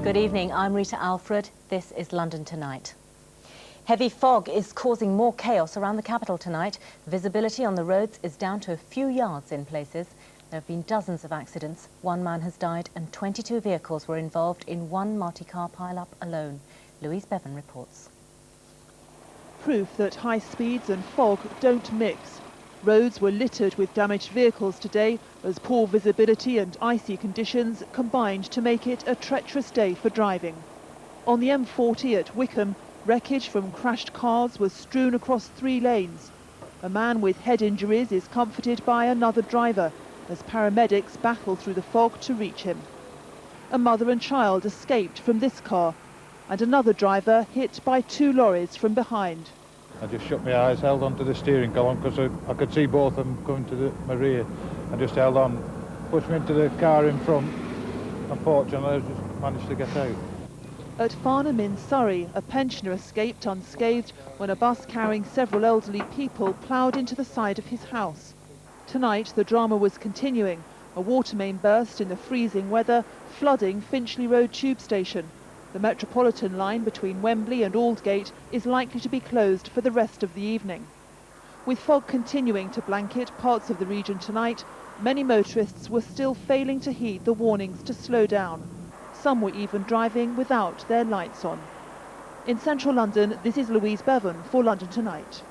Good evening, I'm Rita Alfred. This is London Tonight. Heavy fog is causing more chaos around the capital tonight. Visibility on the roads is down to a few yards in places. There have been dozens of accidents. One man has died and 22 vehicles were involved in one multi-car pile-up alone. Louise Bevan reports. Proof that high speeds and fog don't mix. Roads were littered with damaged vehicles today as poor visibility and icy conditions combined to make it a treacherous day for driving. On the M40 at Wickham, wreckage from crashed cars was strewn across 3 lanes. A man with head injuries is comforted by another driver as paramedics battle through the fog to reach him. A mother and child escaped from this car and another driver hit by 2 lorries from behind. I just shut my eyes, held onto the steering column because I could see both of them coming to my rear. I just held on, pushed me into the car in front. Unfortunately, I just managed to get out. At Farnham in Surrey, a pensioner escaped unscathed when a bus carrying several elderly people ploughed into the side of his house. Tonight, the drama was continuing. A water main burst in the freezing weather, flooding Finchley Road tube station. The Metropolitan line between Wembley and Aldgate is likely to be closed for the rest of the evening. With fog continuing to blanket parts of the region tonight, many motorists were still failing to heed the warnings to slow down. Some were even driving without their lights on. In central London, this is Louise Bevan for London Tonight.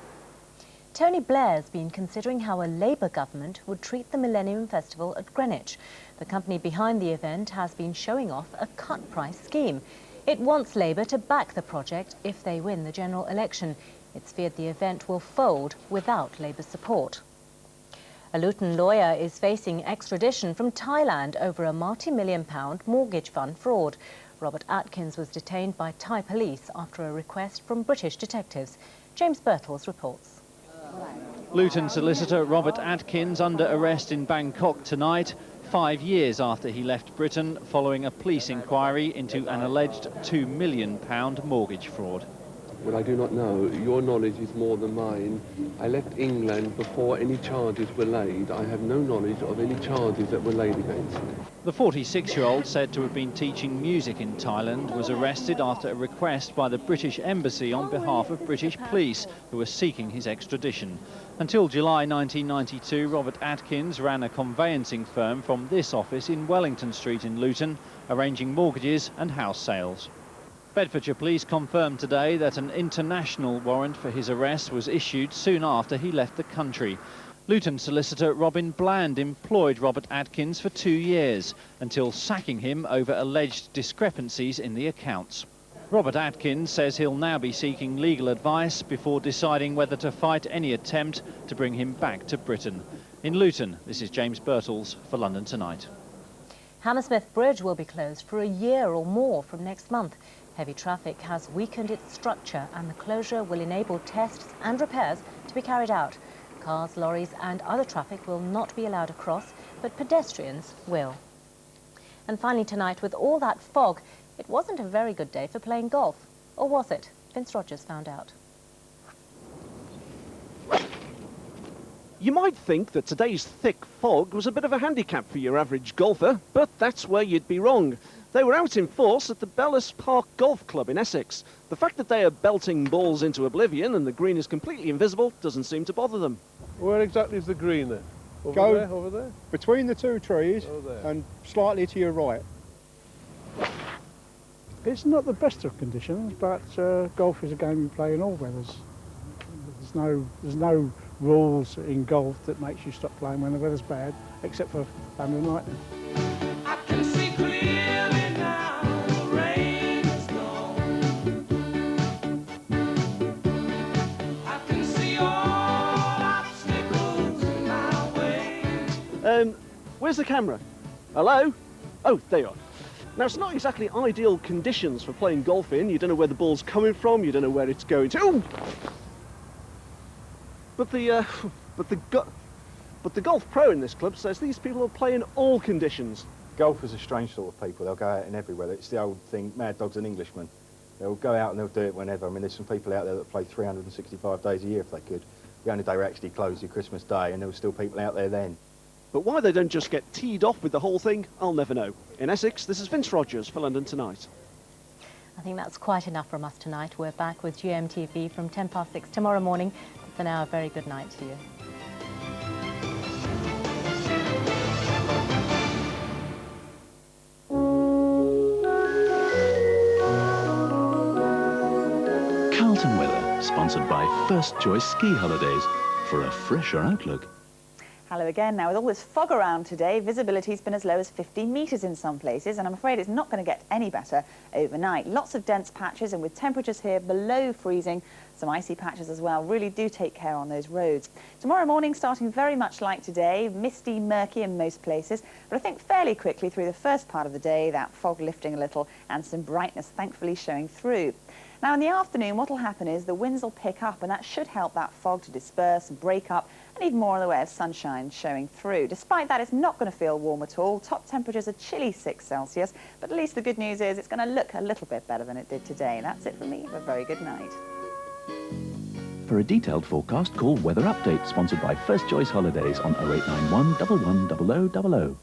Tony Blair's been considering how a Labour government would treat the Millennium Festival at Greenwich. The company behind the event has been showing off a cut-price scheme. It wants Labour to back the project if they win the general election. It's feared the event will fold without Labour's support. A Luton lawyer is facing extradition from Thailand over a multi-million-pound mortgage fund fraud. Robert Atkins was detained by Thai police after a request from British detectives. James Birtles reports. Luton solicitor Robert Atkins under arrest in Bangkok tonight, 5 years after he left Britain following a police inquiry into an alleged £2 million mortgage fraud. Well, I do not know. Your knowledge is more than mine. I left England before any charges were laid. I have no knowledge of any charges that were laid against me. The 46-year-old, said to have been teaching music in Thailand, was arrested after a request by the British Embassy on behalf of British police, who were seeking his extradition. Until July 1992, Robert Atkins ran a conveyancing firm from this office in Wellington Street in Luton, arranging mortgages and house sales. Bedfordshire police confirmed today that an international warrant for his arrest was issued soon after he left the country. Luton solicitor Robin Bland employed Robert Atkins for 2 years, until sacking him over alleged discrepancies in the accounts. Robert Atkins says he'll now be seeking legal advice before deciding whether to fight any attempt to bring him back to Britain. In Luton, this is James Birtles for London Tonight. Hammersmith Bridge will be closed for a year or more from next month. Heavy traffic has weakened its structure and the closure will enable tests and repairs to be carried out. Cars, lorries and other traffic will not be allowed across, but pedestrians will. And finally tonight, with all that fog, it wasn't a very good day for playing golf. Or was it? Vince Rogers found out. You might think that today's thick fog was a bit of a handicap for your average golfer, but that's where you'd be wrong. They were out in force at the Bellis Park Golf Club in Essex. The fact that they are belting balls into oblivion and the green is completely invisible doesn't seem to bother them. Where exactly is the green then? Over there? Between the 2 trees and slightly to your right. It's not the best of conditions, but golf is a game you play in all weathers. There's no rules in golf that makes you stop playing when the weather's bad, except for thunder and lightning. I can see clearly now, the rain is gone. I can see all obstacles in my way. Where's the camera? Hello? Oh, there you are. Now, it's not exactly ideal conditions for playing golf in. You don't know where the ball's coming from, you don't know where it's going to. Ooh! But the golf pro in this club says these people will play in all conditions. Golfers are strange sort of people. They'll go out in every weather. It's the old thing, mad dogs and Englishmen. They'll go out and they'll do it whenever. I mean, there's some people out there that play 365 days a year if they could. The only day we're actually closed is Christmas Day, and there were still people out there then. But why they don't just get teed off with the whole thing, I'll never know. In Essex, this is Vince Rogers for London Tonight. I think that's quite enough from us tonight. We're back with GMTV from 6:10 tomorrow morning. For now, a very good night to you. Carlton weather, sponsored by First Choice Ski Holidays, for a fresher outlook. Hello again. Now, with all this fog around today, visibility's been as low as 15 metres in some places, and I'm afraid it's not going to get any better overnight. Lots of dense patches, and with temperatures here below freezing, some icy patches as well. Really do take care on those roads. Tomorrow morning starting very much like today, misty, murky in most places, but I think fairly quickly through the first part of the day, that fog lifting a little and some brightness thankfully showing through. Now, in the afternoon, what will happen is the winds will pick up, and that should help that fog to disperse and break up, and even more in the way of sunshine showing through. Despite that, it's not going to feel warm at all. Top temperatures are chilly 6 Celsius, but at least the good news is it's going to look a little bit better than it did today. That's it from me. Have a very good night. For a detailed forecast, call Weather Update, sponsored by First Choice Holidays on 0891 11 0000.